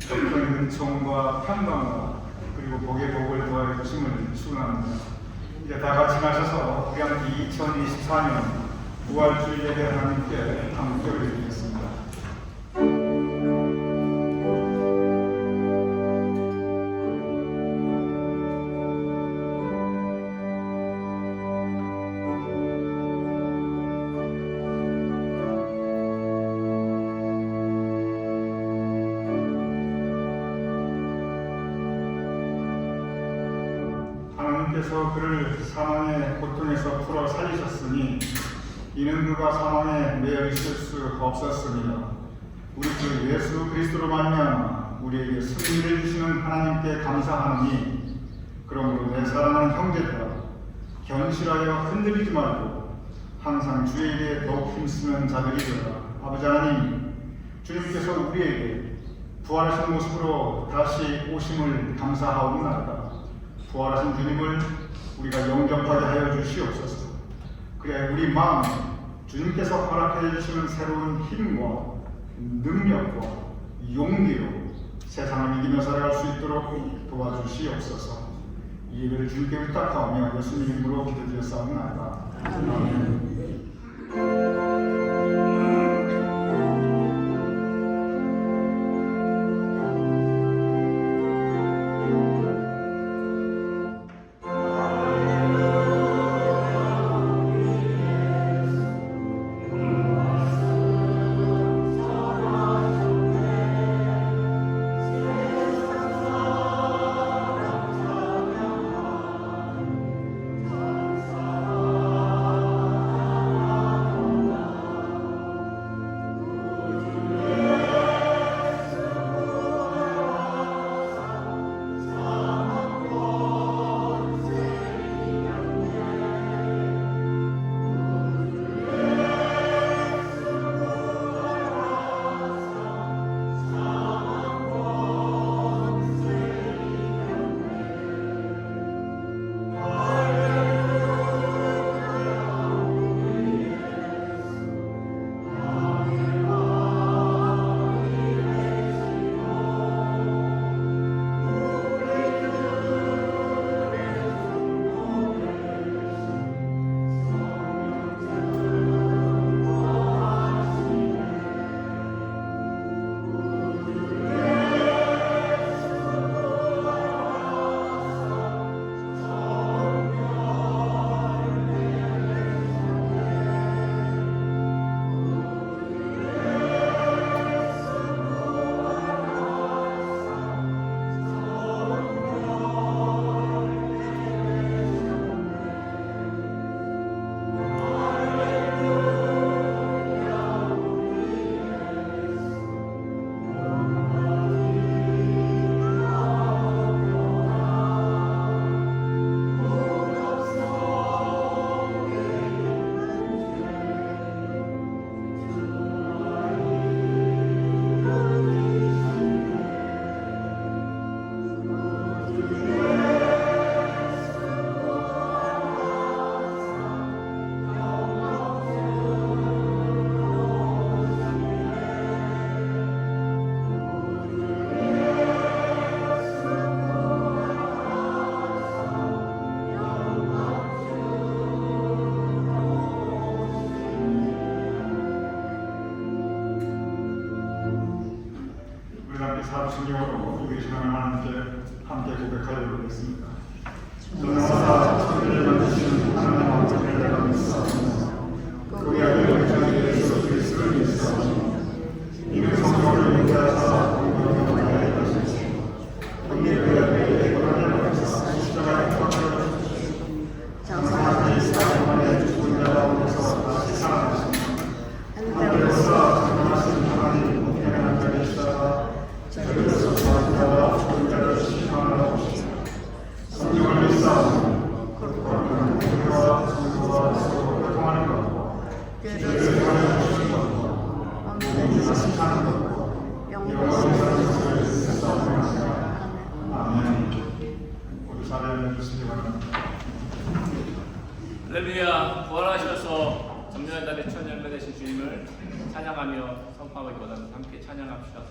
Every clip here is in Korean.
깊은 은총과 평강과 그리고 복의 복을 더하여 주심을 축원합니다. 이제 다 같이 가셔서 우리 함께 2024년 부활주일 예배 하나님께 함께 드리겠습니다. 하나님께서 그를 사망의 고통에서 풀어 살리셨으니 이는 그가 사망에 매여 있을 수 없었습니다. 우리 주 예수 그리스도로 말미암아 우리에게 승리를 주시는 하나님께 감사하노니 그러므로 내 사랑하는 형제들아 견실하여 흔들리지 말고 항상 주에게 더욱 힘쓰는 자들이 되라. 아버지 하나님, 주님께서 우리에게 부활하신 모습으로 다시 오심을 감사하옵나이다. 부활하신 주님을 우리가 영접하게 하여 주시옵소서. 그래 우리 마음에 주님께서 허락해 주시는 새로운 힘과 능력과 용기로 세상을 이기며 살아갈 수 있도록 도와주시옵소서. 이 예배를 주님께 부탁하오며 예수님 이름으로 기도드렸사옵나이다. 아멘. 사도신경으로 우리 신앙을 함께 고백하여 보겠습니다. 전능하사 천지를 만드신 하나님 아버지를 내가 믿사오며 그의 아들 주 예수 그리스도를 믿사오며 이는 성령을 인도하사 공경을 하여 하시고 형님 그의 아들에게 고난을 받으사 십자가에 못 박히시고 장사한 지 4일 만에 죽은 자 가운데서 다시 살아나시며 하늘에서 전능하신 하나님 공경을 하시다가 저리로서 저한테와 죽은 자를 심판하러 오시고 성령을 믿사오며 거룩한 공의와 성도와 서로 교통하는 것과 죄를 사하여 주시는 것과 모든 것을 하는 것과 영원히 사는 것을 믿사오며 아멘. 모두 사례를 주시기 바랍니다. 할렐루야. 부활하셔서 정년의 달에 천년매 되신 주님을 찬양하며 선포하기보다는 함께 찬양합시다.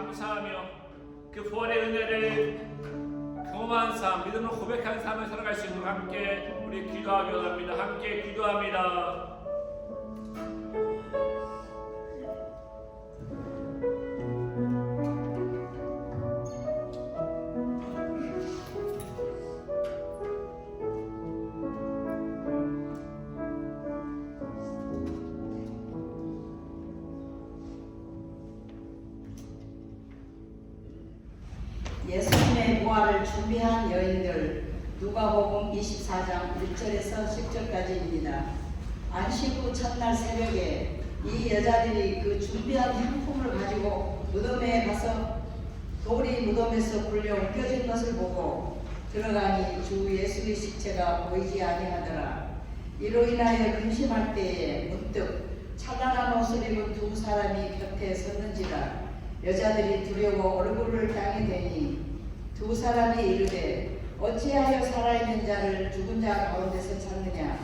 감사하며 그 부활의 은혜를 경험한 삶, 믿음으로 고백한 삶을 살아갈 수 있도록 함께 우리 기도하기 원합니다. 함께 기도합니다. 예수님의 부활을 준비한 여인들, 누가복음 24장 1절에서 10절까지입니다. 안식 후 첫날 새벽에 이 여자들이 그 준비한 향품을 가지고 무덤에 가서 돌이 무덤에서 굴려 옮겨진 것을 보고 들어가니 주 예수의 시체가 보이지 아니하더라. 이로 인하여 근심할 때에 문득 찬란한 옷을 입은 두 사람이 곁에 섰는지라. 여자들이 두려워 얼굴을 땅에 대니 두 사람이 이르되 어찌하여 살아있는 자를 죽은 자 가운데서 찾느냐.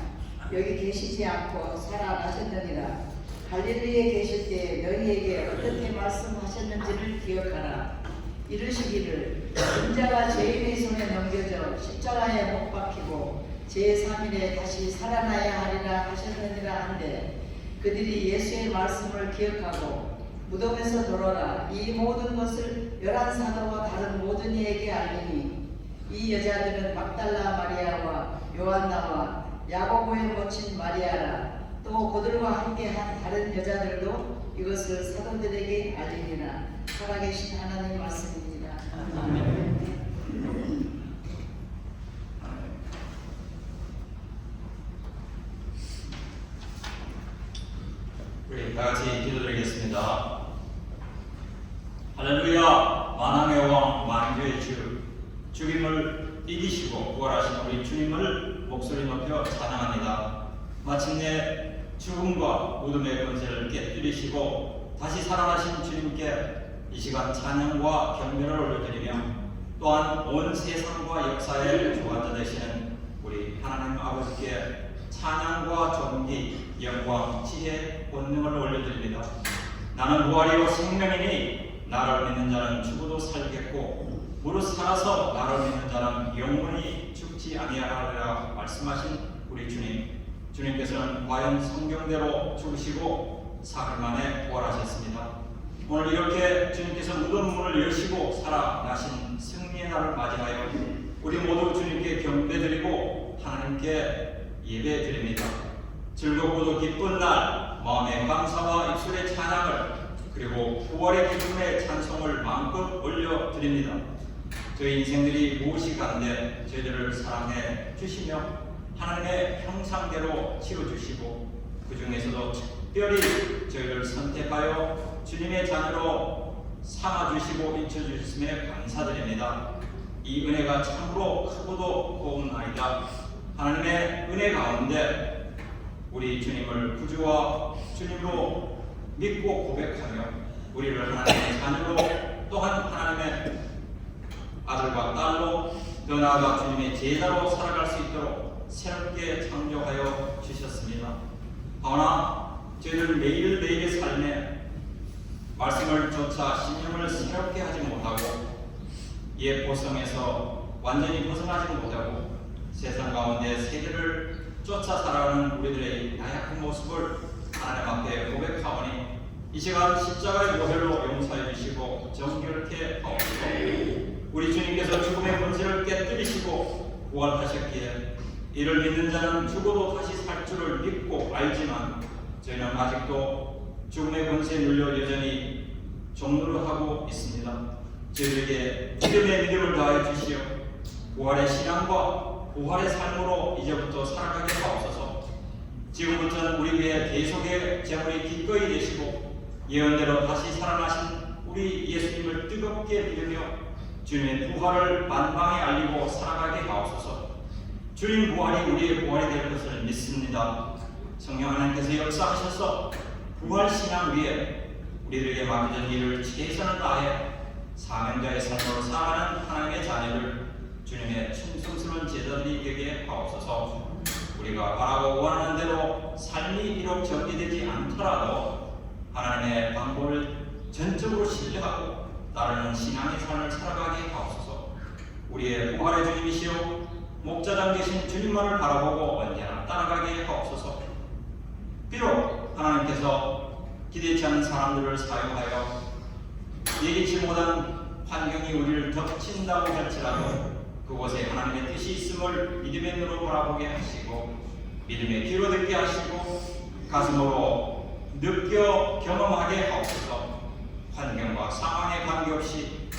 여기 계시지 않고 살아나셨느니라. 갈릴리에 계실 때 너희에게 어떻게 말씀하셨는지를 기억하라. 이르시기를 인자가 죄인의 손에 넘겨져 십자가에 못 박히고 제3일에 다시 살아나야 하리라 하셨느니라 한데 그들이 예수의 말씀을 기억하고 무덤에서 돌아라 이 모든 것을 11사도와 다른 모든 이에게 알리니 이 여자들은 막달라 마리아와 요한나와 야고보의 모친 마리아라. 또 그들과 함께한 다른 여자들도 이것을 사도들에게 알리니라. 살아계신 하나님 말씀입니다. 아멘. 우리 다 같이 기도드리겠습니다. 할렐루야. 만왕의 왕 만주의 주 죽임을 이기시고 부활하신 우리 주님을 목소리 높여 찬양합니다. 마침내 죽음과 무덤의 권세를 깨뜨리시고 다시 살아나신 주님께 이 시간 찬양과 경배를 올려드리며 또한 온 세상과 역사의 주관자 되시는 우리 하나님 아버지께 찬양과 존귀, 영광, 지혜, 권능을 올려드립니다. 나는 부활이요 생명이니 나를 믿는 자는 죽어도 살겠고 무릇 살아서 나를 믿는 자는 영원히 죽지 아니하리라 말씀하신 우리 주님. 주님께서는 과연 성경대로 죽으시고 사흘 만에 부활하셨습니다. 오늘 이렇게 주님께서 무덤 문을 여시고 살아나신 승리의 날을 맞이하여 우리 모두 주님께 경배드리고 하나님께 예배드립니다. 즐겁고도 기쁜 날 마음의 감사와 입술의 찬양을 그리고 부활의 기쁨의 찬송을 마음껏 올려드립니다. 저희 인생들이 무엇이 간데 저희들을 사랑해 주시며 하나님의 형상대로 치워주시고 그 중에서도 특별히 저희를 선택하여 주님의 자녀로 삼아주시고 인쳐주셨음에 감사드립니다. 이 은혜가 참으로 크고도 고운나이다. 하나님의 은혜 가운데 우리 주님을 구주와 주님으로 믿고 고백하며 우리를 하나님의 자녀로 또한 하나님의 아들과 딸로 더 나아가 주님의 제자로 살아갈 수 있도록 새롭게 창조하여 주셨습니다. 그러나 저희들 매일매일의 삶에 말씀을 쫓아 신념을 새롭게 하지 못하고 옛 보성에서 완전히 벗어나지 못하고 세상 가운데 세대를 쫓아 살아가는 우리들의 나약한 모습을 하나님 앞에 고백하오니 이 시간 십자가의 보혈로 용서해 주시고 정결케 하옵소서. 우리 주님께서 죽음의 권세를 깨뜨리시고 부활하셨기에 이를 믿는 자는 죽어도 다시 살 줄을 믿고 알지만 저희는 아직도 죽음의 권세에 눌려 여전히 종노를 하고 있습니다. 저희에게 믿음의 믿음을 다해 주시어 부활의 신앙과 부활의 삶으로 이제부터 살아가게 하옵소서. 지금부터는 우리 교회 계속의 재물이 기꺼이 되시고 예언대로 다시 살아나신 우리 예수님을 뜨겁게 믿으며 주님의 부활을 만방에 알리고 살아가게 하옵소서. 주님 부활이 우리의 부활이 될 것을 믿습니다. 성령 하나님께서 역사하셔서 부활 신앙 위에 우리들에게 맡겨진 일을 최선을 다해 사명자의 삶으로 살아가는 하나님의 자녀들 주님의 충성스러운 제자들이 되게 하옵소서. 우리가 바라고 원하는 대로 삶이 비록 전개되지 않더라도 하나님의 방법을 전적으로 신뢰하고 따르는 신앙의 삶을 살아가게 하옵소서. 우리의 부활의 주님이시여 목자장 되신 주님만을 바라보고 언제나 따라가게 하옵소서. 비록 하나님께서 기대치 않은 사람들을 사용하여 예기치 못한 환경이 우리를 덮친다고 할지라도 그곳에 하나님의 뜻이 있음을 믿음의 눈으로 바라보게 하시고 믿음의 귀로 듣게 하시고 가슴으로 느껴 경험하게 하옵소서. 환경과 상황에 관계없이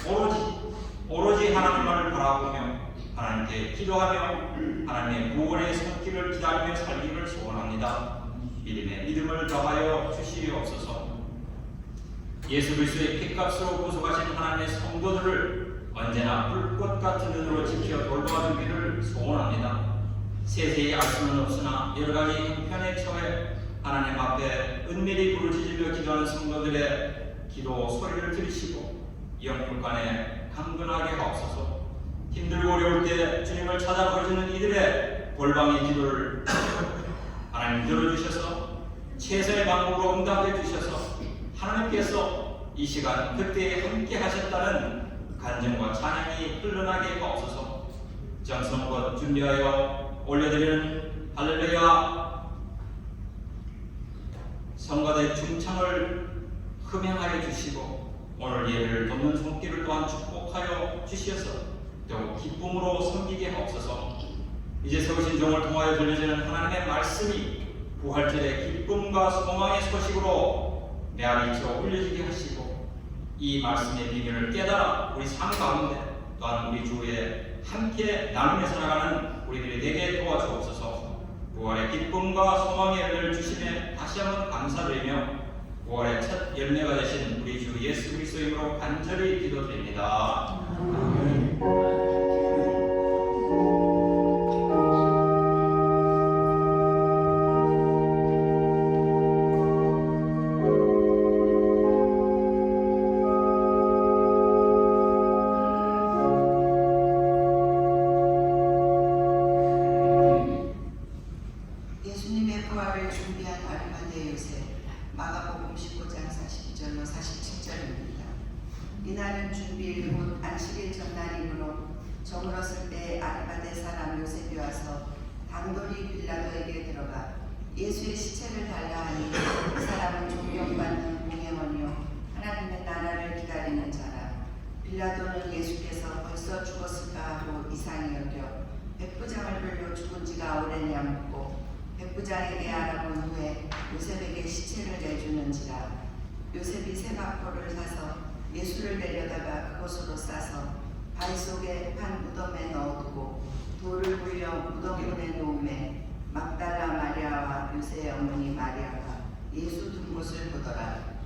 오로지 하나님만을 바라보며 하나님께 기도하며 하나님의 구원의 손길을 기다리며 살기를 소원합니다. 믿음을 더하여 주시옵소서. 예수 그리스도의 피값으로 구속하신 하나님의 성도들을 언제나 불꽃 같은 눈으로 지켜 돌봐주기를 소원합니다. 세세히 알 수는 없으나 여러 가지 형편에 처해 하나님 앞에 은밀히 부르짖으며 기도하는 성도들의 기도 소리를 들으시고 영불간에 강건하게 하옵소서. 힘들고 어려울 때 주님을 찾아 부르짖는 이들의 골방의 기도를 하나님 들어주셔서 최선의 방법으로 응답해 주셔서 하나님께서 이 시간 그때에 함께 하셨다는 간증과 찬양이 흘러나게 하옵소서. 정성껏 준비하여 올려드리는 할렐루야 성가대 중창을 흠양하여 주시고 오늘 예배를 돕는 손길을 또한 축복하여 주시어서 더욱 기쁨으로 섬기게 하옵소서. 이제 세우신 종을 통하여 들려지는 하나님의 말씀이 부활절의 기쁨과 소망의 소식으로 메아리쳐 울려지게 하시고 이 말씀의 비밀을 깨달아 우리 삶 가운데 또한 우리 주에 함께 나누며 살아가는 우리들이 되게 도와주옵소서. 부활의 기쁨과 소망의 열매를 주심에 다시 한번 감사드리며 부활의 첫 열매가 되신 우리 주 예수 그리스도 이름으로 간절히 기도드립니다. 예수님의 부활을 준비한 아리마대 요셉, 마가복음 19장 42절로 47절입니다. 이날은 준비일 곧 안식일 전날이므로 저물었을 때 아리마대 사람 요셉이 와서 당돌이 빌라도에게 들어가 예수의 시체를 달라 하니 그 사람은 존경받는 공회원이요 하나님의 나라를 기다리는 자라. 빌라도는 예수께서 벌써 죽었을까 하고 이상히 여겨 백부장을 불러 죽은 지가 오래냐 묻고 백부장에게 알아본 후에 요셉에게 시체를 내주는지라. 요셉이 세마포를 사서 예수를 내려다가 그곳으로 싸서 바위 속에 판 무덤에 넣어두고 돌을 굴려 무덤문에 놓음에 막달라 마리아와 요새의 어머니 마리아가 예수 둔 곳을 보더라.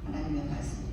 하나님의 말씀입니다.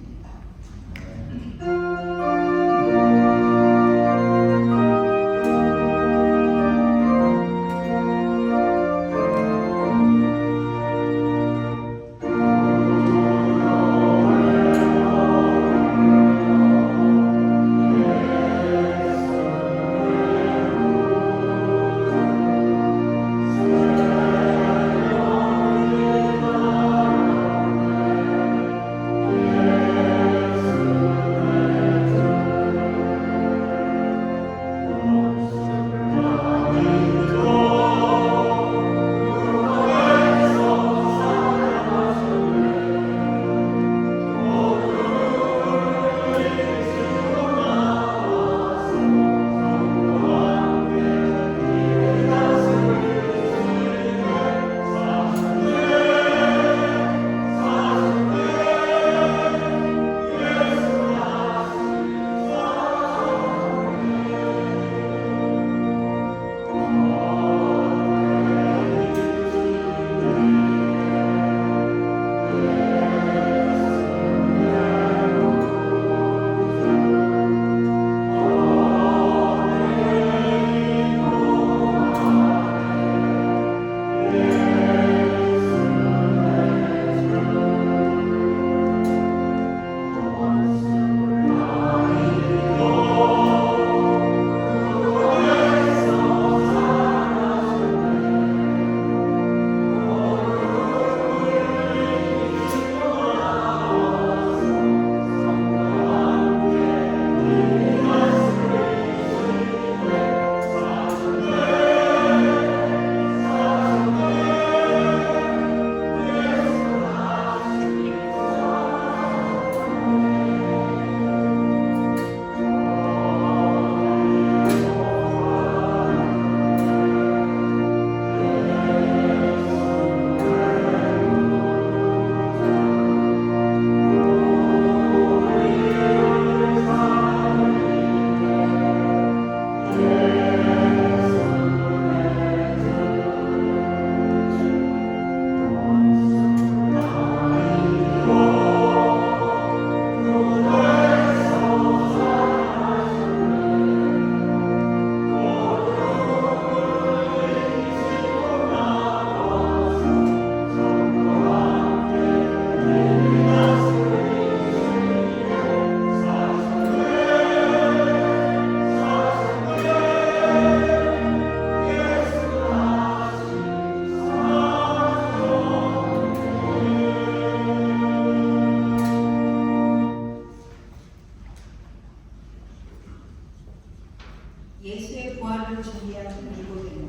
예수의 부활을 준비한 니고데모.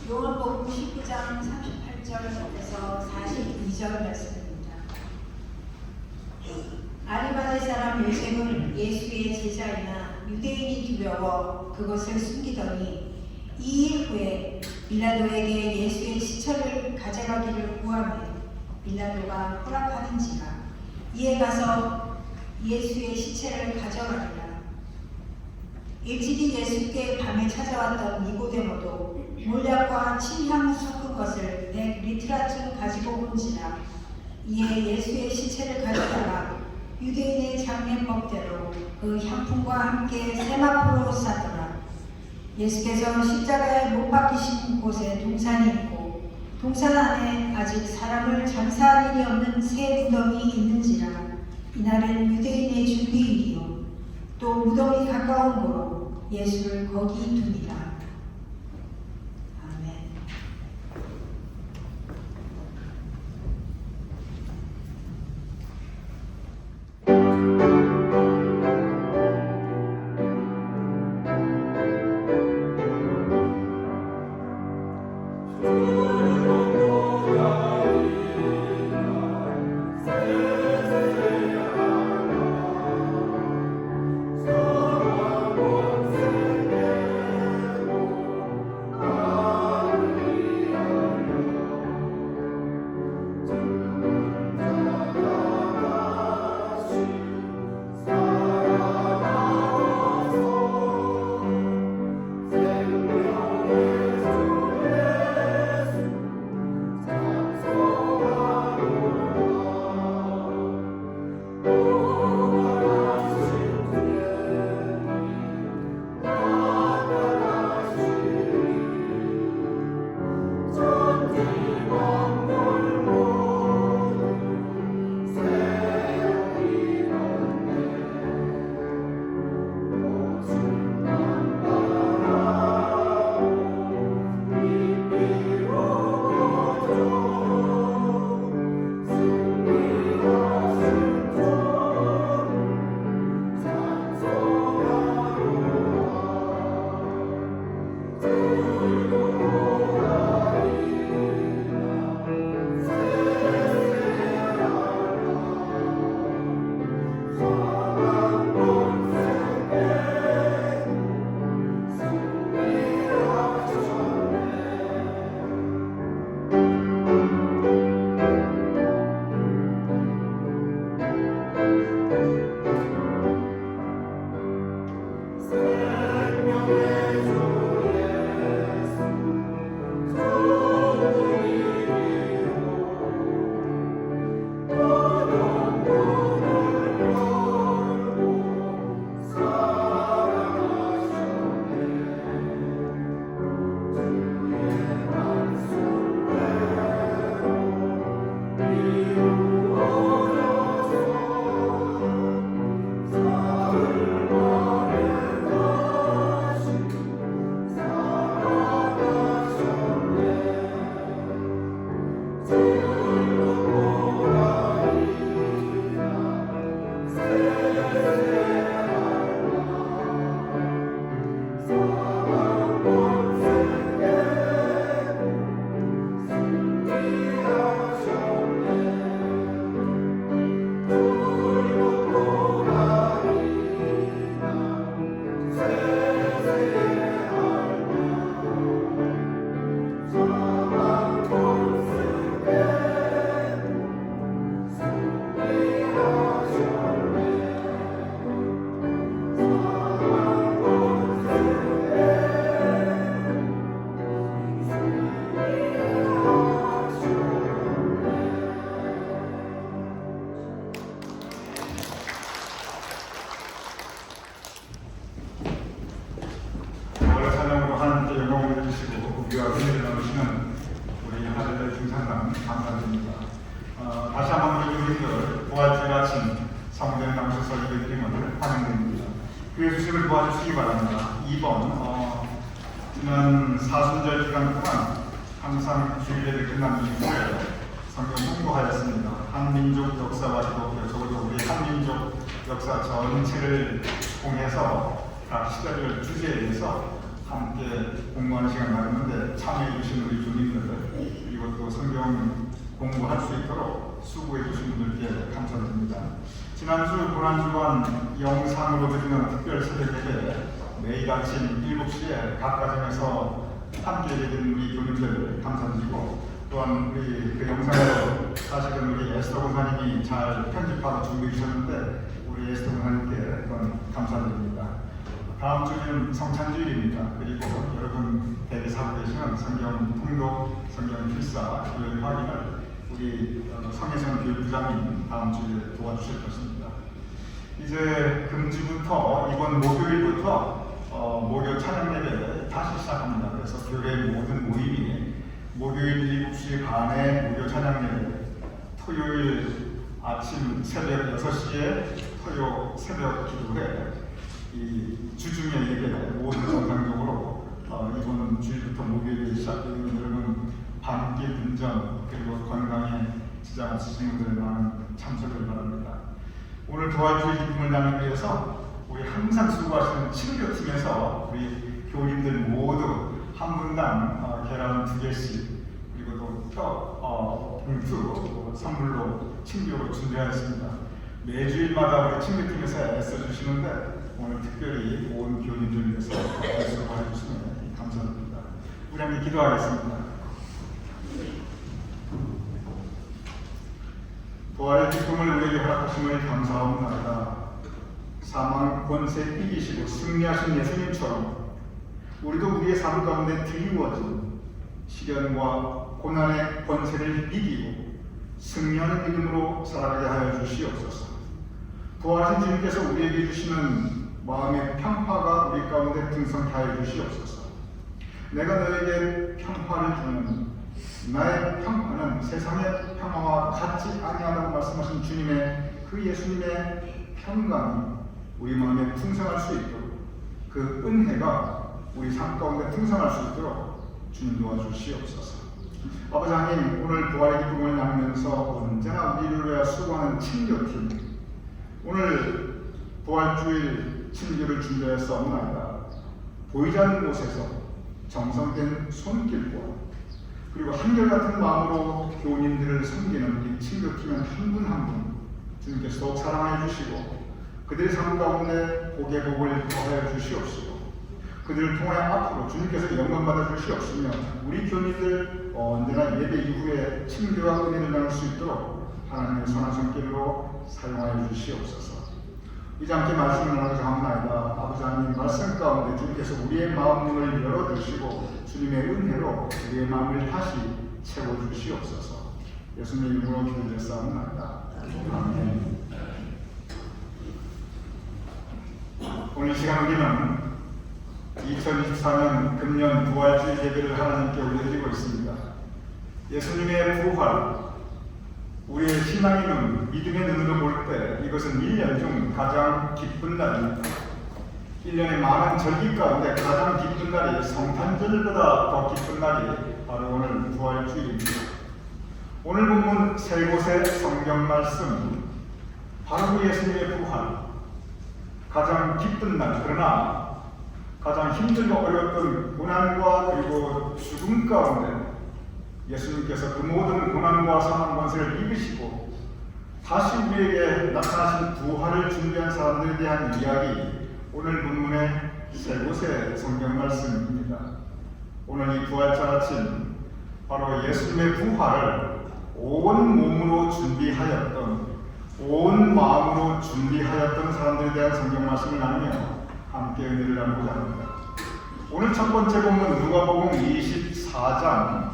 요한복음 19장 38절에서 42절 말씀입니다. 아리마대 사람 요셉은 예수의 제자이나 유대인이 두려워 그것을 숨기더니 2일 후에 빌라도에게 예수의 시체를 가져가기를 구하며 빌라도가 허락하는지라. 이에 가서 예수의 시체를 가져가니라. 일찍이 예수께 밤에 찾아왔던 니고데모도 몰약과 침향 섞은 것을 100리트라쯤 가지고 온지라. 이에 예수의 시체를 가져다가 유대인의 장례법대로 그 향품과 함께 세마포로 쌌더라. 예수께서 십자가에 못 박히신 곳에 동산이 있고 동산 안에 아직 사람을 장사할 일이 없는 새 무덤이 있는지라. 이날은 유대인의 준비일이요 또 무덤이 가까운 고로 예수를 거기 두니라. 아멘. 원래 사명으로 하나님께 영광을 주시고 우리와 은혜를 나누시는 우리 하늘의 중상감 감사드립니다. 다시 한번 우리들 부활절 아침 성된 방송 설교 드림을 환영드립니다. 교회 수식을 도와주시기 바랍니다. 2번 지난 사순절 기간 동안 항상 주일예배 끝난 이후에 성경 홍보하였습니다. 한민족 역사와 기독교, 적어도 우리 한민족 역사 전체를 통해서 각 시대별 주제에 대해서 함께 공부하는 시간 가졌는데 참여해 주신 우리 주님들 그리고 또 성경 공부할 수 있도록 수고해 주신 분들께 감사드립니다. 지난주 고난주간 영상으로 드리는 특별 새벽예배 매일 아침 7시에 각 가정에서 함께 드리는 우리 교민들 감사드리고 또한 우리 그 영상을 사실은 우리 에스더 권사님이 잘 편집하고 준비해 주셨는데 우리 에스더 권사님께 또한 감사드립니다. 다음 주는 성찬주일입니다. 그리고 여러분 댁에서 하고 계시는 성경 통독, 성경 필사, 교회 확인을 우리 성혜선 교육부장님 다음 주에 도와주실 것입니다. 이제 금주부터 이번 목요일부터 목요 찬양 예배 다시 시작합니다. 그래서 교회 모든 모임이 목요일 7시 반에 목요 찬양 예배, 토요일 아침 새벽 6시에 토요 새벽 기도회, 이 주중의 예배 모든 정상적으로 이번 주일부터 목요일에 시작되는 여러분 밤길 운전 그리고 건강에 지장 없으신 분들 많은 참석을 바랍니다. 오늘 부활주일 기쁨을 나누기 위해서 우리 항상 수고하시는 친교팀에서 우리 교인들 모두 한 분당 계란 2개씩 그리고 또 봉투 선물로 친교로 준비하였습니다. 매주일마다 우리 친교팀에서 애써주시는데 오늘 특별히 온 교인들 위해서 수고해 주시면 감사드립니다. 우리 함께 기도하겠습니다. 부활의 기쁨을 우리에게 허락하심을 감사합니다. 사망 권세 이기시고 승리하신 예수님처럼 우리도 우리의 삶 가운데 드리워진 시련과 고난의 권세를 이기고 승리하는 믿음으로 살아가게 하여 주시옵소서. 부활하신 주님께서 우리에게 주시는 마음의 평화가 우리 가운데 등성케 하여 주시옵소서. 내가 너에게 평화를 주는 나의 평화는 세상의 평화와 같지 아니하다고 말씀하신 주님의 그 예수님의 평강이 우리 마음에 풍성할 수 있도록 그 은혜가 우리 삶 가운데 풍성할 수 있도록 주님 도와주시옵소서. 아버지 하나님, 오늘 부활의 기쁨을 나누면서 언제나 우리를 위하여 수고하는 친교팀, 오늘 부활주일 친교를 준비하였사옵나이다. 보이지 않는 곳에서 정성된 손길과 그리고 한결같은 마음으로 교우님들을 섬기는 이 친교팀은 한 분 한 분 주님께서 더욱 사랑해 주시고 그들의 삶 가운데 복의 복을 더하여 주시옵시고 그들을 통해 앞으로 주님께서 영광 받아 주시옵시며 우리 교우님들 언제나 예배 이후에 친교와 은혜를 나눌 수 있도록 하나님의 선한 손길로 사용하여 주시옵소서. 이제 함께 말씀을 나누고자 합니다. 아버지 하나님, 말씀 가운데 주님께서 우리의 마음을 열어주시고 주님의 은혜로 우리의 마음을 다시 채워주시옵소서. 예수님 이름으로 기도드렸사옵나이다. 아멘. 오늘 시간 우리는 2024년 금년 부활주일 예배를 하나님께 올려드리고 있습니다. 예수님의 부활, 우리의 신앙의 눈, 믿음의 눈으로 볼 때 이것은 1년 중 가장 기쁜 날입니다. 1년의 많은 절기 가운데 가장 기쁜 날이 성탄절보다 더 기쁜 날이 바로 오늘 부활주일입니다. 오늘 본문 세 곳의 성경 말씀, 바로 예수님의 부활, 가장 기쁜 날, 그러나 가장 힘들고 어려웠던 고난과 그리고 죽음 가운데 예수님께서 그 모든 고난과 사망 권세를 이기시고 다시 우리에게 나타나신 부활을 준비한 사람들에 대한 이야기, 오늘 본문의 세 곳의 성경 말씀입니다. 오늘 이 부활절 아침 바로 예수님의 부활을 온 몸으로 준비하였던, 온 마음으로 준비하였던 사람들에 대한 성경 말씀을 나누며 함께 은혜를 나누고자 합니다. 오늘 첫 번째 본문 누가복음 24장,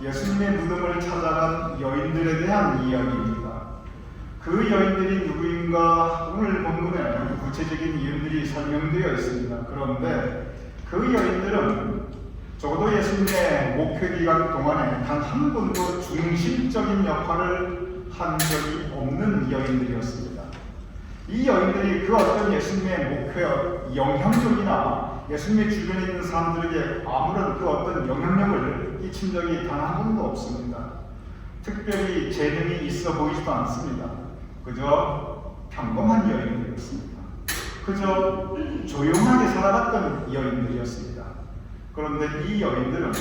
예수님의 무덤을 찾아간 여인들에 대한 이야기입니다. 그 여인들이 누구인가 오늘 본문에 구체적인 이름들이 설명되어 있습니다. 그런데 그 여인들은 적어도 예수님의 목회 기간 동안에 단 한 번도 중심적인 역할을 한 적이 없는 여인들이었습니다. 이 여인들이 그 어떤 예수님의 목회 영향력이나 예수님의 주변에 있는 사람들에게 아무런 그 어떤 영향력을 끼친 적이 단 한 번도 없습니다. 특별히 재능이 있어 보이지도 않습니다. 그저 평범한 여인들이었습니다. 그저 조용하게 살아갔던 여인들이었습니다. 그런데 이 여인들은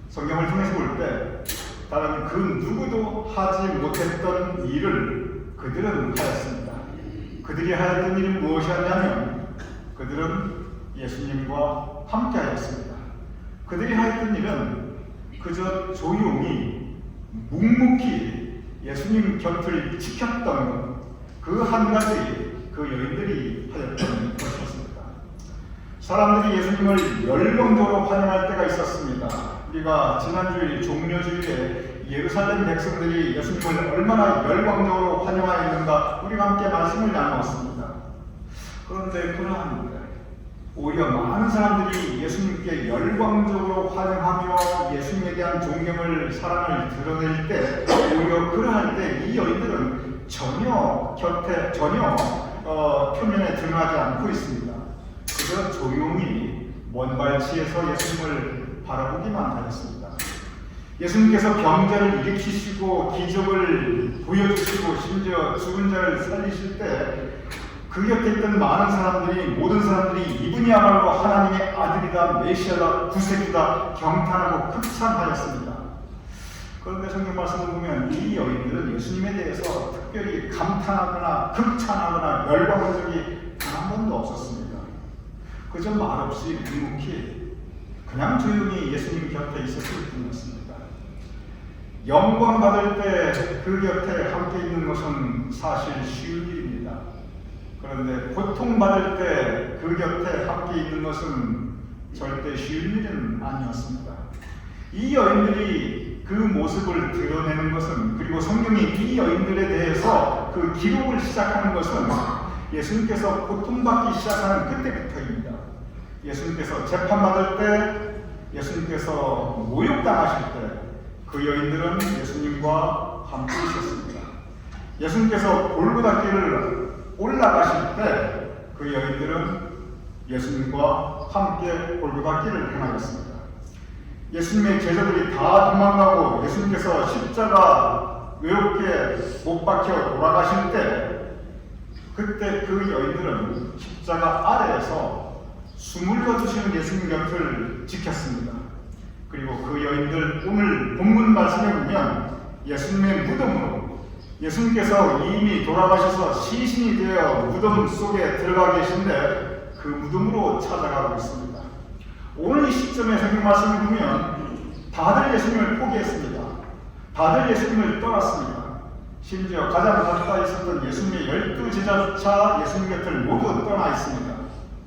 성경을 통해서 볼 때 다른 그 누구도 하지 못했던 일을 그들은 하였습니다. 그들이 하였던 일은 무엇이었냐면 그들은 예수님과 함께 하였습니다. 그들이 하였던 일은 그저 조용히 묵묵히 예수님 곁을 지켰던 것, 그 한 가지 그 여인들이 하였던 것이었습니다. 사람들이 예수님을 열광적으로 환영할 때가 있었습니다. 우리가 지난주일 종료주일에 예루살렘 백성들이 예수님을 얼마나 열광적으로 환영하였는가 우리가 함께 말씀을 나누었습니다. 그런데 그러한 오히려 많은 사람들이 예수님께 열광적으로 환영하며 예수님에 대한 존경을 사랑을 드러낼 때 오히려 그러할 때 이 여인들은 전혀 표면에 드러나지 않고 있습니다. 그저 조용히 먼 발치에서 예수님을 바라보기만 하였습니다. 예수님께서 병자를 일으키시고 기적을 보여주시고 심지어 죽은 자를 살리실 때 그 곁에 있던 많은 사람들이 모든 사람들이 이분이야말로 하나님의 아들이다, 메시아다, 구세주다 경탄하고 극찬하였습니다. 그런데 성경 말씀을 보면 이 여인들은 예수님에 대해서 특별히 감탄하거나 극찬하거나 열광한 적이 단 한 번도 없었습니다. 그저 말없이 묵묵히 그냥 조용히 예수님 곁에 있었을 뿐이었습니다. 영광 받을 때 그 곁에 함께 있는 것은 사실 쉬운 일입니다. 그런데 고통 받을 때 그 곁에 함께 있는 것은 절대 쉬운 일은 아니었습니다. 이 여인들이 그 모습을 드러내는 것은, 그리고 성경이 이 여인들에 대해서 그 기록을 시작하는 것은 예수님께서 고통받기 시작하는 그때부터입니다. 예수님께서 재판받을 때, 예수님께서 모욕당하실 때 그 여인들은 예수님과 함께 있었습니다. 예수님께서 골고다 길을 올라가실 때 그 여인들은 예수님과 함께 골고다 길을 행하였습니다. 예수님의 제자들이 다 도망가고 예수님께서 십자가 외롭게 못 박혀 돌아가실 때 그때 그 여인들은 십자가 아래에서 숨을 거두시는 예수님 곁을 지켰습니다. 그리고 그 여인들 오늘 본문 말씀에 보면 예수님의 무덤으로, 예수님께서 이미 돌아가셔서 시신이 되어 무덤 속에 들어가 계신데 그 무덤으로 찾아가고 있습니다. 오늘 이 시점에 성경 말씀을 보면 다들 예수님을 포기했습니다. 다들 예수님을 떠났습니다. 심지어 가장 가까이 있었던 예수님의 12제자조차 예수님 곁을 모두 떠나 있습니다.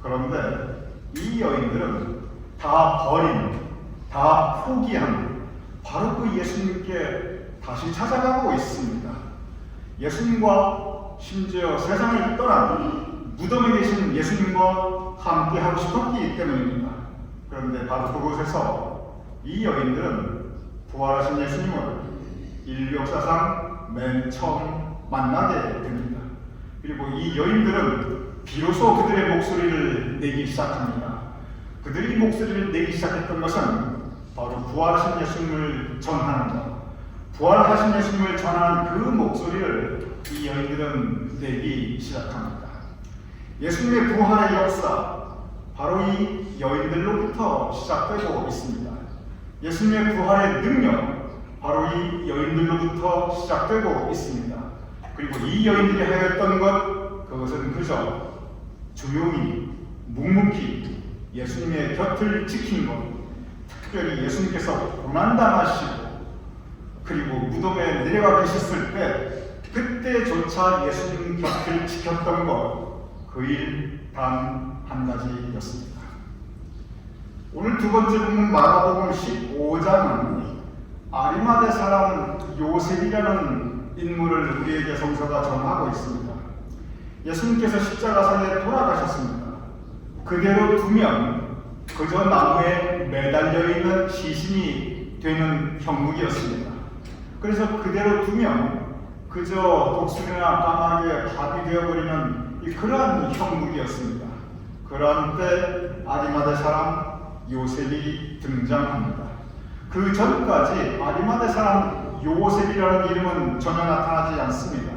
그런데 이 여인들은 다 버린, 다 포기한 바로 그 예수님께 다시 찾아가고 있습니다. 예수님과 심지어 세상을 떠난 무덤에 계신 예수님과 함께 하고 싶었기 때문입니다. 그런데 바로 그곳에서 이 여인들은 부활하신 예수님을 인류 역사상 맨 처음 만나게 됩니다. 그리고 이 여인들은 비로소 그들의 목소리를 내기 시작합니다. 그들이 목소리를 내기 시작했던 것은 바로 부활하신 예수님을 전하는 것, 부활하신 예수님을 전하는 그 목소리를 이 여인들은 내기 시작합니다. 예수님의 부활의 역사, 바로 이 여인들로부터 시작되고 있습니다. 예수님의 부활의 능력, 바로 이 여인들로부터 시작되고 있습니다. 그리고 이 여인들이 하였던 것, 그것은 그저 조용히 묵묵히 예수님의 곁을 지킨 것, 특별히 예수님께서 고난당하시고 그리고 무덤에 내려가 계셨을 때 그때조차 예수님 곁을 지켰던 것, 그 일 단 한 가지였습니다. 오늘 두 번째 본문 마가복음 15장은 아리마대 사람 요셉이라는 인물을 우리에게 성서가 전하고 있습니다. 예수님께서 십자가상에 돌아가셨습니다. 그대로 두면 그저 나무에 매달려 있는 시신이 되는 형국이었습니다. 그래서 그대로 두면 그저 독수리나 까마귀에 밥이 되어버리는 그러한 형국이었습니다. 그러한 때 아리마대 사람 요셉이 등장합니다. 그 전까지 아리마대 사람 요셉이라는 이름은 전혀 나타나지 않습니다.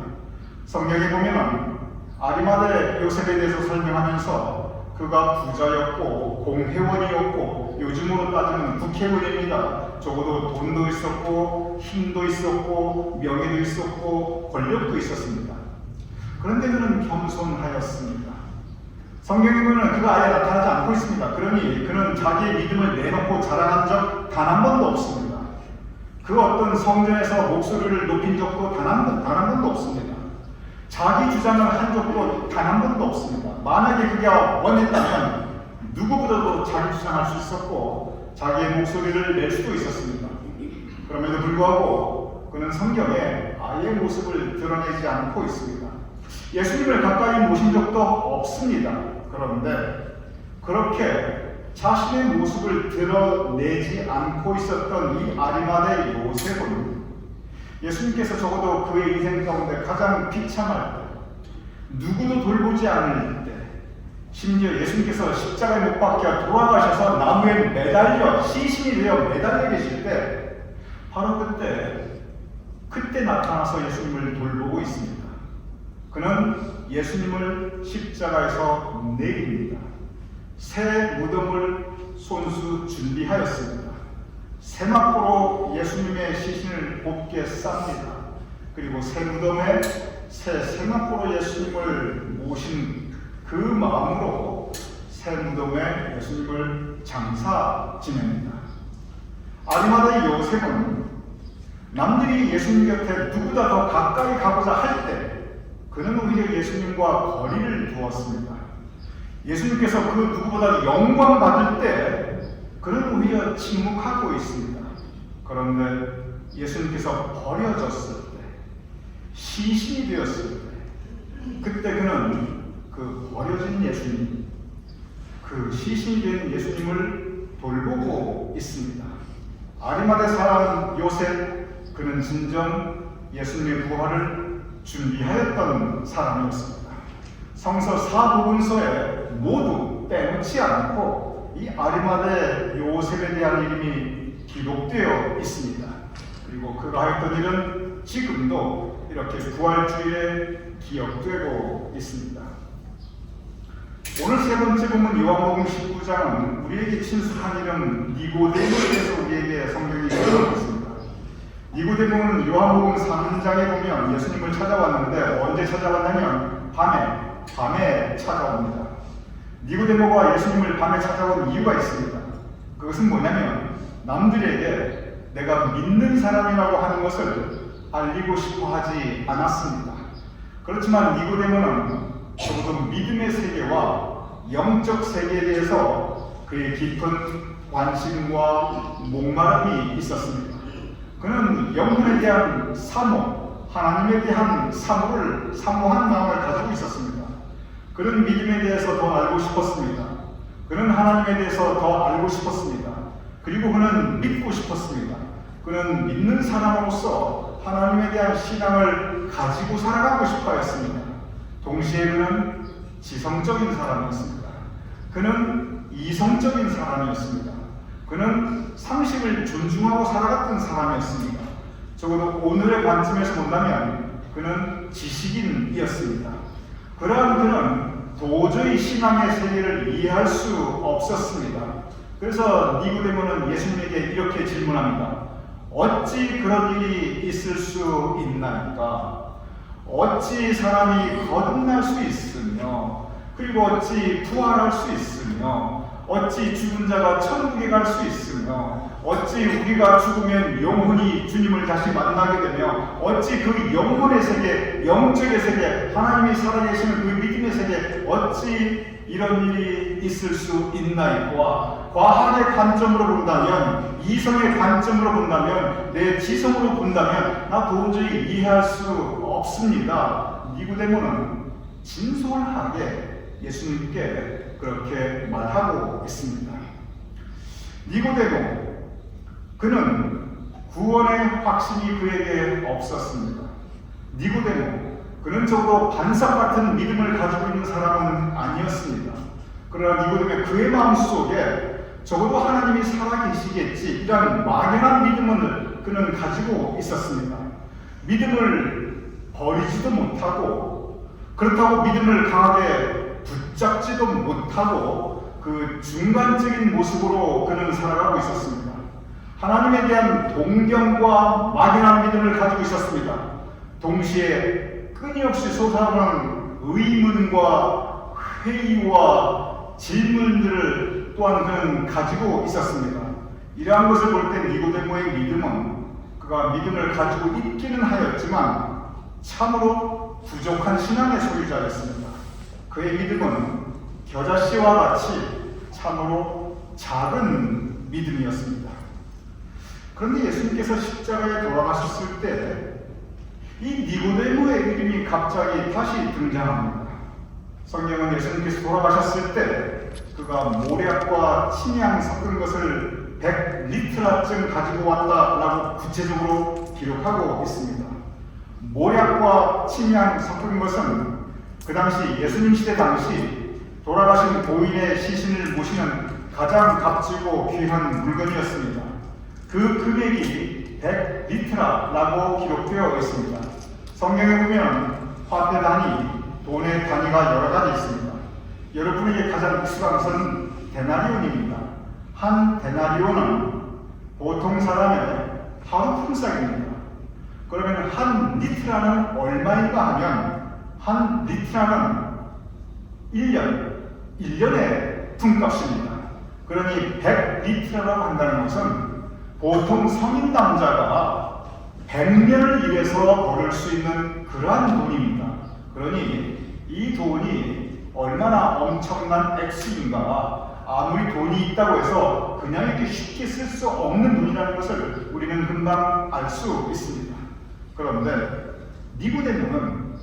성경에 보면 아리마대 요셉에 대해서 설명하면서 그가 부자였고 공회원이었고 요즘으로 따지면 국회의원입니다. 적어도 돈도 있었고 힘도 있었고 명예도 있었고 권력도 있었습니다. 그런데 그는 겸손하였습니다. 성경에 보면 그가 아예 나타나지 않고 있습니다. 그러니 그는 자기의 믿음을 내놓고 자랑한 적 단 한 번도 없습니다. 그 어떤 성전에서 목소리를 높인 적도 단 한 번도 없습니다. 자기 주장을 한 적도 단 한 번도 없습니다. 만약에 그가 원했다면 누구보다도 자기 주장할 수 있었고 자기의 목소리를 낼 수도 있었습니다. 그럼에도 불구하고 그는 성경에 아예 모습을 드러내지 않고 있습니다. 예수님을 가까이 모신 적도 없습니다. 그런데 그렇게 자신의 모습을 드러내지 않고 있었던 이 아리마대 요셉은 예수님께서 적어도 그의 인생 가운데 가장 비참할 때, 누구도 돌보지 않을 때, 심지어 예수님께서 십자가에 못 박혀 돌아가셔서 나무에 매달려 시신이 되어 매달려 계실 때, 바로 그때 나타나서 예수님을 돌보고 있습니다. 그는 예수님을 십자가에서 내립니다. 새 무덤을 손수 준비하였습니다. 세마포로 예수님의 시신을 곱게 쌉니다. 그리고 새 무덤에 새 세마포로 예수님을 모신 그 마음으로 새 무덤에 예수님을 장사 지냅니다. 아리마대 요셉은 남들이 예수님 곁에 누구보다 더 가까이 가고자 할 때 그는 오히려 예수님과 거리를 두었습니다. 예수님께서 그 누구보다 영광 받을 때 그는 오히려 침묵하고 있습니다. 그런데 예수님께서 버려졌을 때, 시신이 되었을 때, 그때 그는 그 버려진 예수님, 그 시신이 된 예수님을 돌보고 있습니다. 아리마대 사람 요셉, 그는 진정 예수님의 부활을 준비하였던 사람이었습니다. 성서 사복음서에 모두 빼놓지 않고 이 아리마대 요셉에 대한 이름이 기록되어 있습니다. 그리고 그가 하였던 일은 지금도 이렇게 부활주일에 기억되고 있습니다. 오늘 세 번째 본문 요한복음 19장은 우리에게 친숙한 이름 니고데모에 대해서 우리에게 성경이 기록하고 있습니다. 니고데모는 요한복음 3장에 보면 예수님을 찾아왔는데 언제 찾아왔냐면 밤에 찾아옵니다. 니고데모가 예수님을 밤에 찾아온 이유가 있습니다. 그것은 뭐냐면 남들에게 내가 믿는 사람이라고 하는 것을 알리고 싶어 하지 않았습니다. 그렇지만 니고데모는 적어도 믿음의 세계와 영적 세계에 대해서 그의 깊은 관심과 목마름이 있었습니다. 그는 영혼에 대한 사모, 하나님에 대한 사모한 마음을 가지고 있었습니다. 그는 믿음에 대해서 더 알고 싶었습니다. 그는 하나님에 대해서 더 알고 싶었습니다. 그리고 그는 믿고 싶었습니다. 그는 믿는 사람으로서 하나님에 대한 신앙을 가지고 살아가고 싶어 했습니다. 동시에 그는 지성적인 사람이었습니다. 그는 이성적인 사람이었습니다. 그는 상식을 존중하고 살아갔던 사람이었습니다. 적어도 오늘의 관점에서 본다면 그는 지식인이었습니다. 그러한 그는 도저히 신앙의 세계를 이해할 수 없었습니다. 그래서 니고데모는 예수님에게 이렇게 질문합니다. 어찌 그런 일이 있을 수 있나이까? 어찌 사람이 거듭날 수 있으며, 그리고 어찌 부활할 수 있으며, 어찌 죽은 자가 천국에 갈 수 있으며, 어찌 우리가 죽으면 영혼이 주님을 다시 만나게 되며, 어찌 그 영혼의 세계, 영적의 세계, 하나님이 살아계시는 그 믿음의 세계, 어찌 이런 일이 있을 수 있나이까? 과학의 관점으로 본다면, 이성의 관점으로 본다면, 내 지성으로 본다면 나 도저히 이해할 수 없습니다. 니고데모는 진솔하게 예수님께 그렇게 말하고 있습니다. 니고데모, 그는 구원의 확신이 그에게 없었습니다. 니고데모, 그는 적어도 반석 같은 믿음을 가지고 있는 사람은 아니었습니다. 그러나 니고데모 그의 마음속에 적어도 하나님이 살아계시겠지 이런 막연한 믿음을 그는 가지고 있었습니다. 믿음을 버리지도 못하고 그렇다고 믿음을 강하게 붙잡지도 못하고 그 중간적인 모습으로 그는 살아가고 있었습니다. 하나님에 대한 동경과 막연한 믿음을 가지고 있었습니다. 동시에 끊임없이 솟아오르는 의문과 회의와 질문들을 또한 그는 가지고 있었습니다. 이러한 것을 볼 때 니고데모의 믿음은 그가 믿음을 가지고 있기는 하였지만 참으로 부족한 신앙의 소유자였습니다. 그의 믿음은 겨자씨와 같이 참으로 작은 믿음이었습니다. 그런데 예수님께서 십자가에 돌아가셨을 때 이 니고데모의 믿음이 갑자기 다시 등장합니다. 성경은 예수님께서 돌아가셨을 때 그가 모략과 침향 섞은 것을 100리트라쯤 가지고 왔다라고 구체적으로 기록하고 있습니다. 모략과 침향 섞은 것은 그 당시 예수님 시대 당시 돌아가신 고인의 시신을 모시는 가장 값지고 귀한 물건이었습니다. 그 금액이 100리트라라고 기록되어 있습니다. 성경에 보면 화폐 단위, 돈의 단위가 여러 가지 있습니다. 여러분에게 가장 익숙한 것은 데나리온입니다. 한 데나리온은 보통 사람의 하루 품삯입니다. 그러면 한 리트라는 얼마인가 하면 한 리트라는 1년의 품값입니다. 그러니 100리트라라고 한다는 것은 보통 성인 남자가 100년을 일해서 벌을 수 있는 그러한 돈입니다. 그러니 이 돈이 얼마나 엄청난 액수인가, 아무리 돈이 있다고 해서 그냥 이렇게 쉽게 쓸 수 없는 돈이라는 것을 우리는 금방 알 수 있습니다. 그런데 니고데모는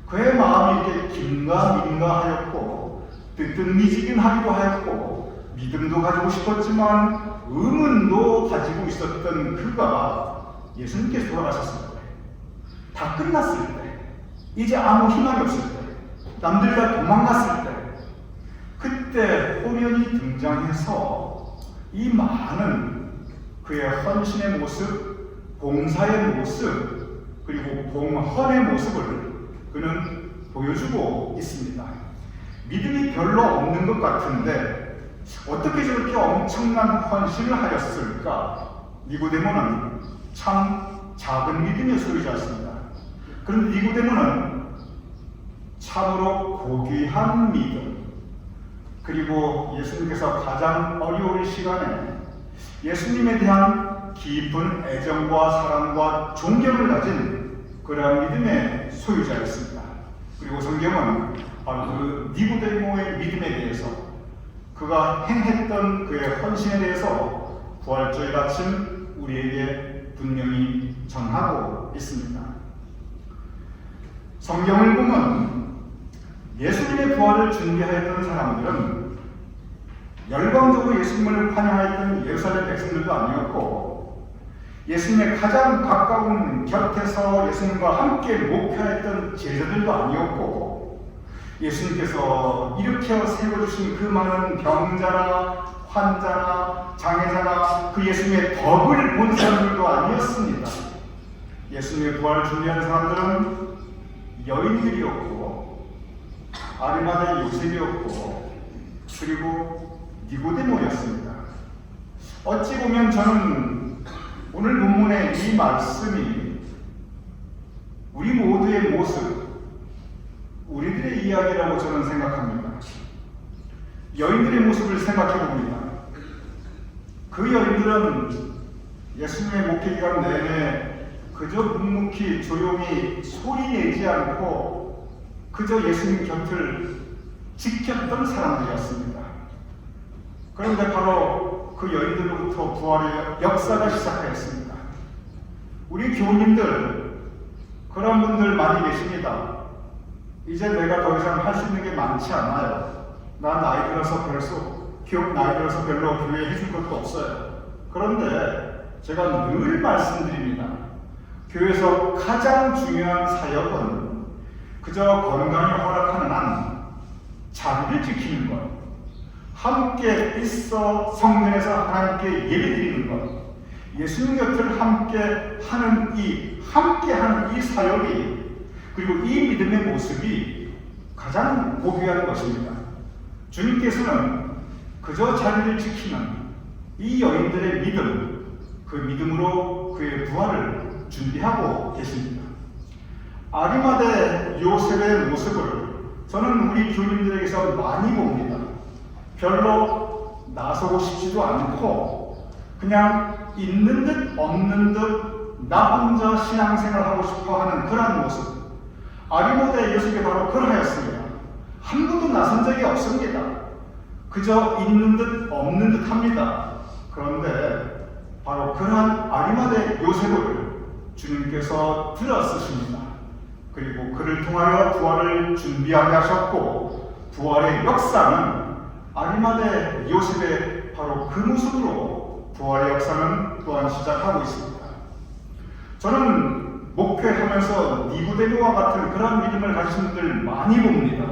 그의 마음이 이렇게 긴가민가하였고 뜨뜻미지근하기도 하였고 믿음도 가지고 싶었지만 의문도 가지고 있었던 그가 예수님께서 돌아가셨을 때, 다 끝났을 때, 이제 아무 희망이 없을 때, 남들 다 도망갔을 때, 그때 호련히 등장해서 이 많은 그의 헌신의 모습, 봉사의 모습, 그리고 봉헌의 모습을 그는 보여주고 있습니다. 믿음이 별로 없는 것 같은데 어떻게 저렇게 엄청난 헌신을 하였을까? 니고데모는 참 작은 믿음의 소유자였습니다. 그런데 니고데모는 참으로 고귀한 믿음, 그리고 예수님께서 가장 어려울 시간에 예수님에 대한 깊은 애정과 사랑과 존경을 가진 그러한 믿음의 소유자였습니다. 그리고 성경은 바로 그 니고데모의 믿음에 대해서, 그가 행했던 그의 헌신에 대해서 부활절에 아침 우리에게 분명히 전하고 있습니다. 성경을 보면 예수님의 부활을 준비하였던 사람들은 열광적으로 예수님을 환영하였던 예루살렘 백성들도 아니었고, 예수님의 가장 가까운 곁에서 예수님과 함께 목회했던 제자들도 아니었고, 예수님께서 일으켜 세워주신 그 많은 병자나 환자나 장애자나 그 예수님의 덕을 본 사람들도 아니었습니다. 예수님의 부활을 준비한 사람들은 여인들이었고, 아리마다의 요셉이었고, 그리고 니고데모였습니다. 어찌 보면 저는 오늘 본문의 이 말씀이 우리 모두의 모습, 우리들의 이야기라고 저는 생각합니다. 여인들의 모습을 생각해 봅니다. 그 여인들은 예수님의 목회 기간 내내 그저 묵묵히 조용히 소리 내지 않고 그저 예수님 곁을 지켰던 사람들이었습니다. 그런데 바로 그 여인들로부터 부활의 역사가 시작하였습니다. 우리 교우님들, 그런 분들 많이 계십니다. 이제 내가 더 이상 할 수 있는 게 많지 않아요. 나 나이 들어서 나이 들어서 별로 교회에 해줄 것도 없어요. 그런데 제가 늘 말씀드립니다. 교회에서 가장 중요한 사역은 그저 건강이 허락하는 한 자리를 지키는 것, 함께 있어 성전에서 하나님께 예배드리는 것, 예수님 곁을 함께 하는 이 사역이, 그리고 이 믿음의 모습이 가장 고귀한 것입니다. 주님께서는 그저 자기를 지키는 이 여인들의 믿음, 그 믿음으로 그의 부활을 준비하고 계십니다. 아리마대 요셉의 모습을 저는 우리 교인들에게서 많이 봅니다. 별로 나서고 싶지도 않고 그냥 있는 듯 없는 듯 나 혼자 신앙생활하고 싶어하는 그런 모습. 아리마대 요셉이 바로 그러하였습니다. 한 번도 나선 적이 없습니다. 그저 있는 듯 없는 듯 합니다. 그런데 바로 그러한 아리마대 요셉을 주님께서 들어쓰십니다. 그리고 그를 통하여 부활을 준비하게 하셨고, 부활의 역사는 아리마대 요셉의 바로 그 모습으로 부활의 역사는 또한 시작하고 있습니다. 저는 목회하면서 니고데모와 같은 그런 믿음을 가지신 분들 많이 봅니다.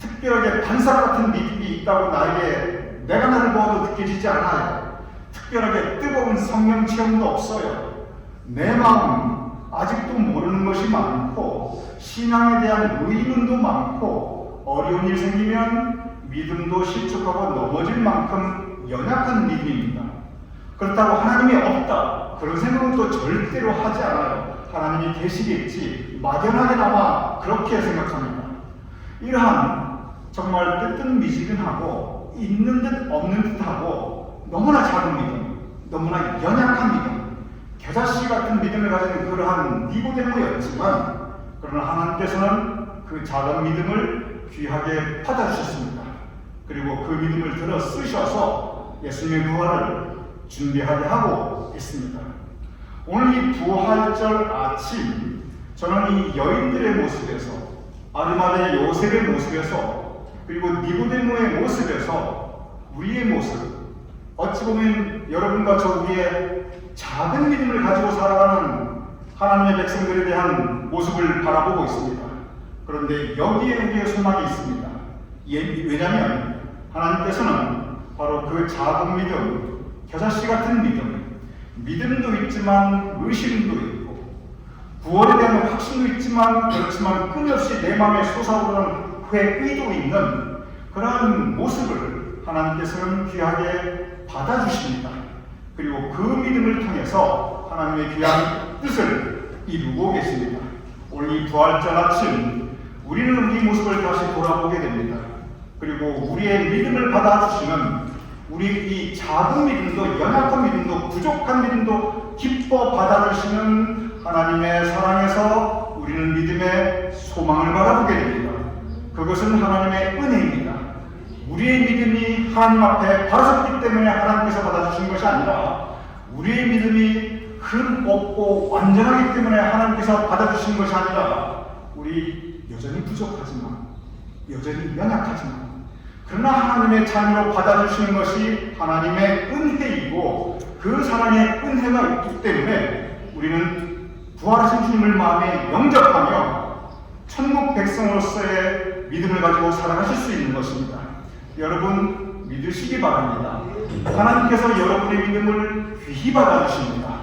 특별하게 반삭 같은 믿음이 있다고 나에게 내가 나를 보아도 느껴지지 않아요. 특별하게 뜨거운 성령 체험도 없어요. 내 마음 아직도 모르는 것이 많고 신앙에 대한 의문도 많고 어려운 일 생기면 믿음도 실족하고 넘어질 만큼 연약한 믿음입니다. 그렇다고 하나님이 없다 그런 생각은 또 절대로 하지 않아요. 하나님이 계시겠지 막연하게나마 그렇게 생각합니다. 이러한 정말 뜨뜻미지근하고 있는 듯 없는 듯하고 너무나 작은 믿음, 너무나 연약한 믿음, 겨자씨 같은 믿음을 가진 그러한 니고데모였지만 그러나 하나님께서는 그 작은 믿음을 귀하게 받아주셨습니다. 그리고 그 믿음을 들어 쓰셔서 예수님의 부활을 준비하게 하고 있습니다. 오늘 이 부활절 아침 저는 이 여인들의 모습에서 아리마대 요셉의 모습에서 그리고 니고데모의 모습에서 우리의 모습 어찌 보면 여러분과 저 위에 작은 믿음을 가지고 살아가는 하나님의 백성들에 대한 모습을 바라보고 있습니다. 그런데 여기에 우리의 소망이 있습니다. 왜냐하면 하나님께서는 바로 그 작은 믿음, 겨자씨 같은 믿음도 있지만 의심도 있고 구원에 대한 확신도 있지만 그렇지만 끊임없이 내 마음에 솟아오르는 회의도 있는 그러한 모습을 하나님께서는 귀하게 받아주십니다. 그리고 그 믿음을 통해서 하나님의 귀한 뜻을 이루고 계십니다. 오늘 이 부활절 아침 우리는 우리 모습을 다시 돌아보게 됩니다. 그리고 우리의 믿음을 받아주시는 우리 이 작은 믿음도 연약한 믿음도 부족한 믿음도 기뻐 받아주시는 하나님의 사랑에서 우리는 믿음의 소망을 바라보게 됩니다. 그것은 하나님의 은혜입니다. 우리의 믿음이 하나님 앞에 바로 섰기 때문에 하나님께서 받아주신 것이 아니라 우리의 믿음이 흠 없고 완전하기 때문에 하나님께서 받아주신 것이 아니라 우리 여전히 부족하지만 여전히 연약하지만 그러나 하나님의 자녀로 받아주시는 것이 하나님의 은혜이고 그 사랑의 은혜가 있기 때문에 우리는 부활하신 주님을 마음에 영접하며 천국 백성으로서의 믿음을 가지고 살아가실 수 있는 것입니다. 여러분 믿으시기 바랍니다. 하나님께서 여러분의 믿음을 귀히 받아주십니다.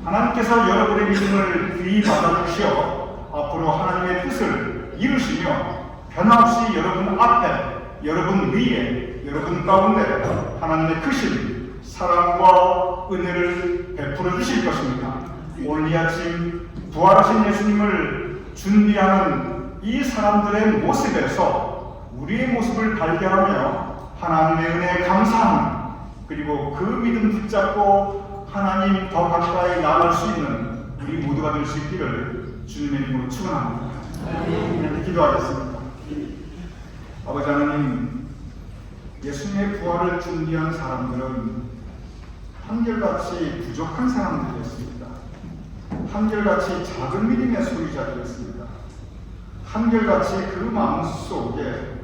하나님께서 여러분의 믿음을 귀히 받아주시어 앞으로 하나님의 뜻을 이루시며 변함없이 여러분 앞에 여러분 위에, 여러분 가운데 하나님의 크신 사랑과 은혜를 베풀어 주실 것입니다. 오늘 이 아침 부활하신 예수님을 준비하는 이 사람들의 모습에서 우리의 모습을 발견하며 하나님의 은혜에 감사하는 그리고 그 믿음 붙잡고 하나님 더 가까이 나아갈 수 있는 우리 모두가 될 수 있기를 주님의 이름으로 축원합니다. 이렇게 기도하겠습니다. 아버지 하나님, 예수님의 부활을 준비한 사람들은 한결같이 부족한 사람들이었습니다. 한결같이 작은 믿음의 소유자들이었습니다. 한결같이 그 마음속에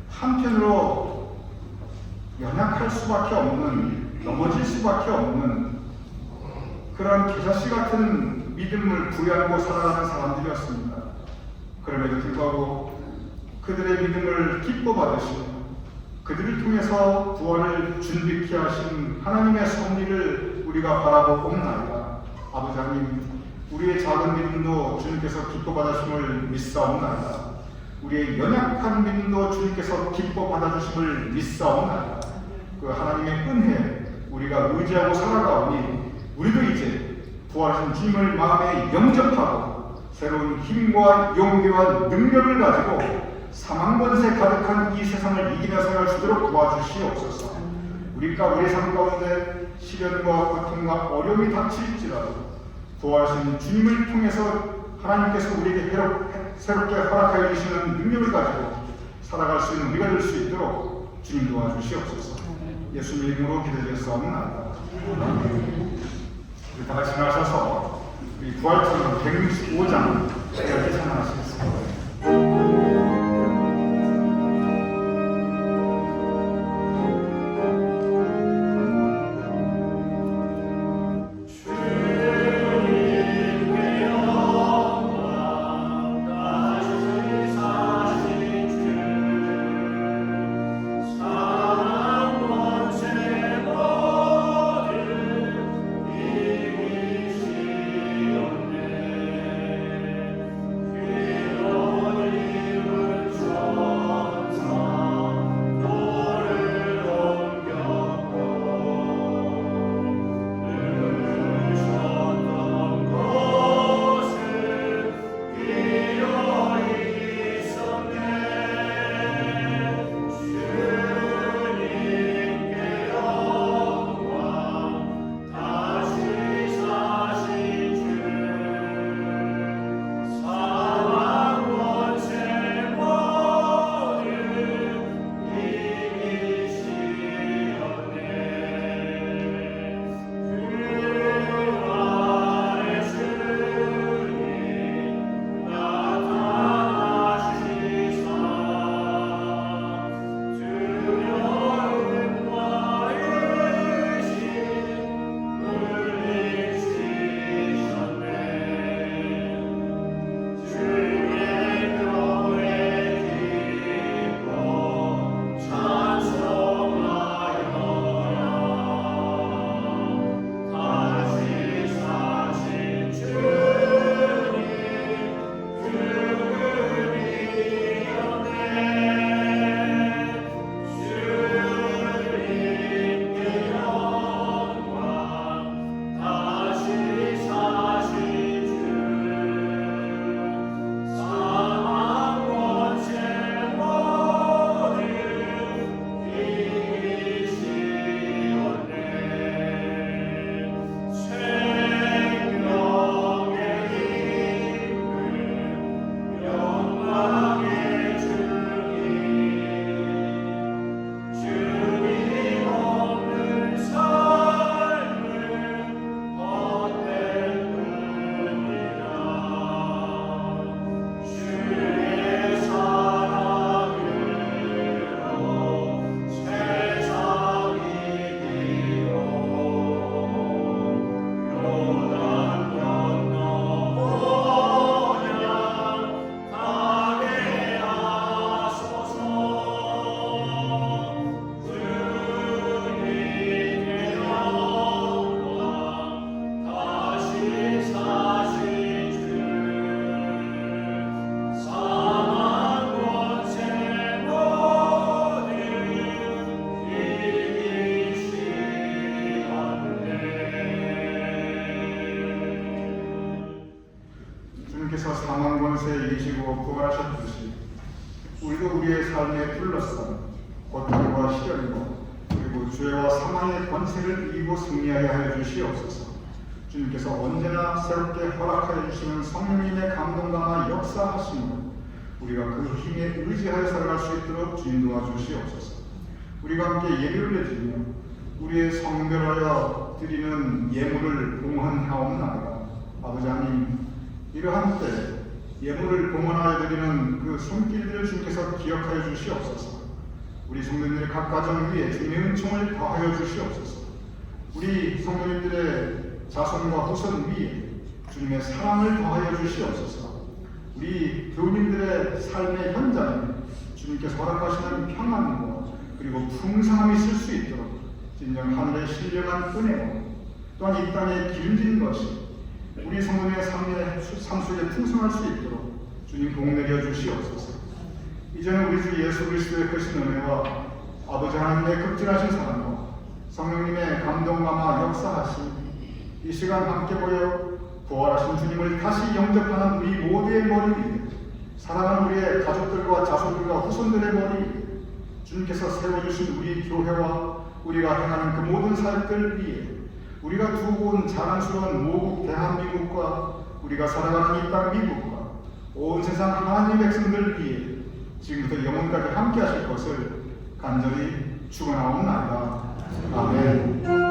한편으로 연약할 수밖에 없는, 넘어질 수밖에 없는 그런 겨자씨 같은 믿음을 부여하고 살아가는 사람들이었습니다. 그럼에도 불구하고 그들의 믿음을 기뻐 받으시고 그들을 통해서 구원을 준비케 하신 하나님의 섭리를 우리가 바라보고 옵나이다. 아버지 하나님, 우리의 작은 믿음도 주님께서 기뻐 받으심을 믿사옵나이다. 우리의 연약한 믿음도 주님께서 기뻐 받아주심을 믿사옵나이다. 그 하나님의 은혜에 우리가 의지하고 살아가오니 우리도 이제 부활하신 주님을 마음에 영접하고 새로운 힘과 용기와 능력을 가지고 사망 권세 가득한 이 세상을 이기며 살아갈 수 있도록 도와주시옵소서. 우리가 우리 삶 가운데 시련과 고통과 어려움이 닥칠지라도 부활하신 주님을 통해서 하나님께서 우리에게 새롭게 허락하여 주시는 능력을 가지고 살아갈 수 있는 우리가 될 수 있도록 주님 도와주시옵소서. 예수님 이름으로 기도드렸사옵나이다. 우리 다 같이 나가셔서 우리 부활처럼 165장 이렇게 찬양하시겠습니다. 주님께서 사망 권세에 이기시고 부활하셨듯이 우리도 우리의 삶에 둘러싼 고통과 시련과 그리고 죄와 사망의 권세를 이기고 승리하게 하여 주시옵소서. 주님께서 언제나 새롭게 허락하여 주시는 성령님의 감동과 역사하심으로 우리가 그 힘에 의지하여 살아갈 수 있도록 주님 도와주시옵소서. 우리가 함께 예배를 드리며 우리의 성별하여 드리는 예물을 봉헌하옵나이다. 아버지 하나님, 이러한 때 예물을 봉헌하여 드리는 그 손길들을 주님께서 기억하여 주시옵소서. 우리 성도님들의 각 가정 위에 주님의 은총을 더하여 주시옵소서. 우리 성도님들의 자손과 후손 위에 주님의 사랑을 더하여 주시옵소서. 우리 교우님들의 삶의 현장에 주님께서 허락하시는 평안과 그리고 풍성함이 있을 수 있도록 진정 하늘의 신령한 은혜와 또한 이 땅에 기름진 것이 우리 성도님의 삶 속에 풍성할 수 있도록 주님 복 내려 주시옵소서. 이제는 우리 주 예수 그리스도의 크신 은혜와 아버지 하나님의 극진하신 사랑과 성령님의 감동감화 역사하신 이 시간 함께 모여 부활하신 주님을 다시 영접하는 우리 모두의 머리 위에, 사랑하는 우리의 가족들과 자손들과 후손들의 머리 위에 주님께서 세워주신 우리 교회와 우리가 행하는 그 모든 사역들 위에, 우리가 두고 온 자랑스러운 모국 대한민국과 우리가 살아가는 이 땅 미국과 온 세상 하나님의 백성들 위에 지금부터 영원까지 함께 하실 것을 간절히 축원하옵나이다. 아멘.